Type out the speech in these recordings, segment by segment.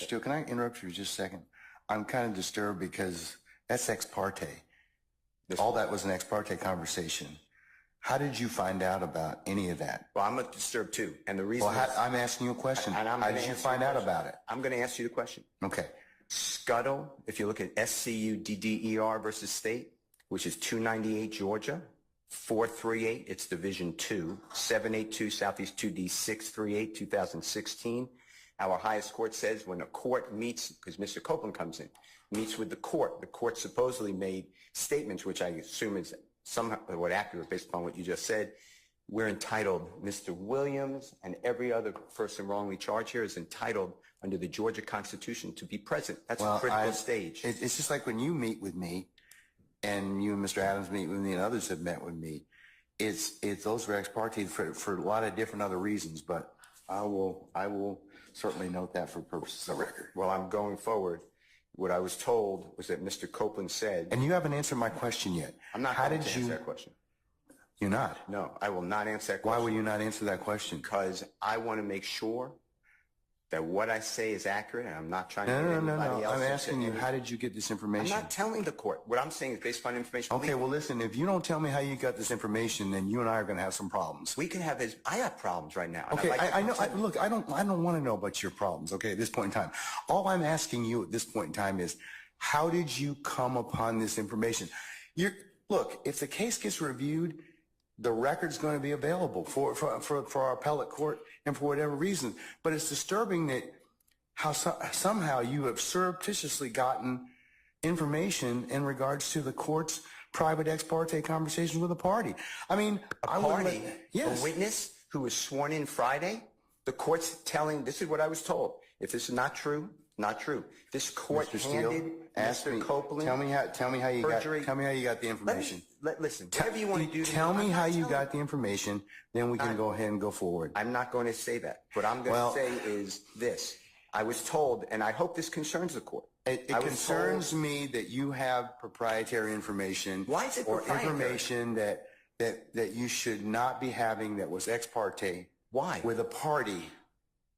Stu, can I interrupt you just a second? I'm kind of disturbed because that's ex parte. All that was an ex parte conversation. How did you find out about any of that? Well, I'm disturbed too. And the reason I'm asking you a question. How did you find out about it? I'm going to answer you the question. Okay. Scuttle, if you look at SCUDDER versus state, which is 298 Georgia, 438, it's Division 2, 782 Southeast 2D 638, 2016. Our highest court says when a court meets, because Mr. Copeland comes in, meets with the court supposedly made statements, which I assume is somewhat accurate based upon what you just said. We're entitled, Mr. Williams and every other person wrongly charged here is entitled under the Georgia Constitution to be present. That's a critical stage. It's just like when you meet with me and you and Mr. Adams meet with me and others have met with me. It's those are ex parte for a lot of different other reasons, but I will certainly note that for purposes of the record. Well, I'm going forward. What I was told was that Mr. Copeland said... And you haven't answered my question yet. I'm not going to answer that question. You're not? No, I will not answer that question. Why will you not answer that question? Because I want to make sure that what I say is accurate, and I'm not trying to... No. I'm asking you, how did you get this information? I'm not telling the court. What I'm saying is based upon information... Okay, well, listen, if you don't tell me how you got this information, then you and I are going to have some problems. We can have... I have problems right now. Okay, I know. Look, I don't want to know about your problems, okay, at this point in time. All I'm asking you at this point in time is, how did you come upon this information? Look, if the case gets reviewed, the record's going to be available for our appellate court and for whatever reason. But it's disturbing that how somehow you have surreptitiously gotten information in regards to the court's private ex parte conversation with a party. I mean, yes. A witness who was sworn in Friday, the court's telling, this is what I was told. If this is not true, not true. This court handed Mr. Copeland. Tell me how you got the information. Listen, whatever you want to do. Tell me how you got the information, then we can go ahead and go forward. I'm not going to say that. What I'm going to say is this. I was told, and I hope this concerns the court. It concerns me that you have proprietary information. Why is it proprietary? Or information that you should not be having that was ex parte. Why? With a party.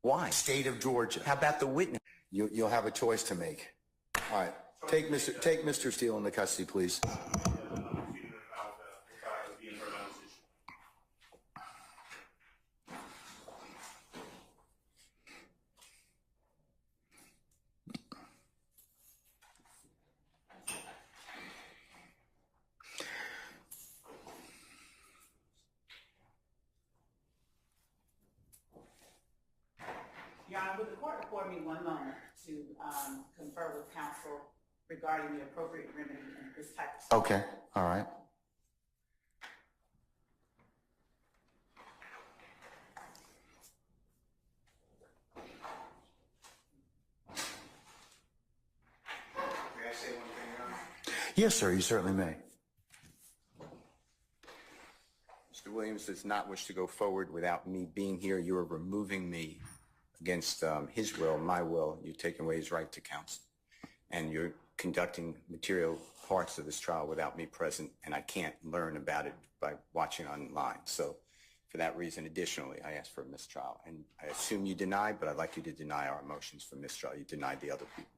Why? State of Georgia. How about the witness? You'll have a choice to make. All right. Take Mr. Steele into custody, please. Your Honor, would the court afford me one moment to confer with counsel regarding the appropriate remedy in this type of situation? Okay. All right. May I say one thing, Your Honor? Yes, sir. You certainly may. Mr. Williams does not wish to go forward without me being here. You are removing me against his will, my will. You're taking away his right to counsel. And you're conducting material parts of this trial without me present, and I can't learn about it by watching online. So for that reason, additionally, I asked for a mistrial. And I assume you deny, but I'd like you to deny our motions for mistrial. You denied the other people.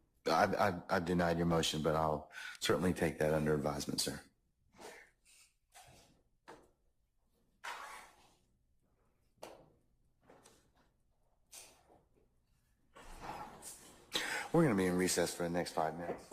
I've denied your motion, but I'll certainly take that under advisement, sir. We're going to be in recess for the next 5 minutes.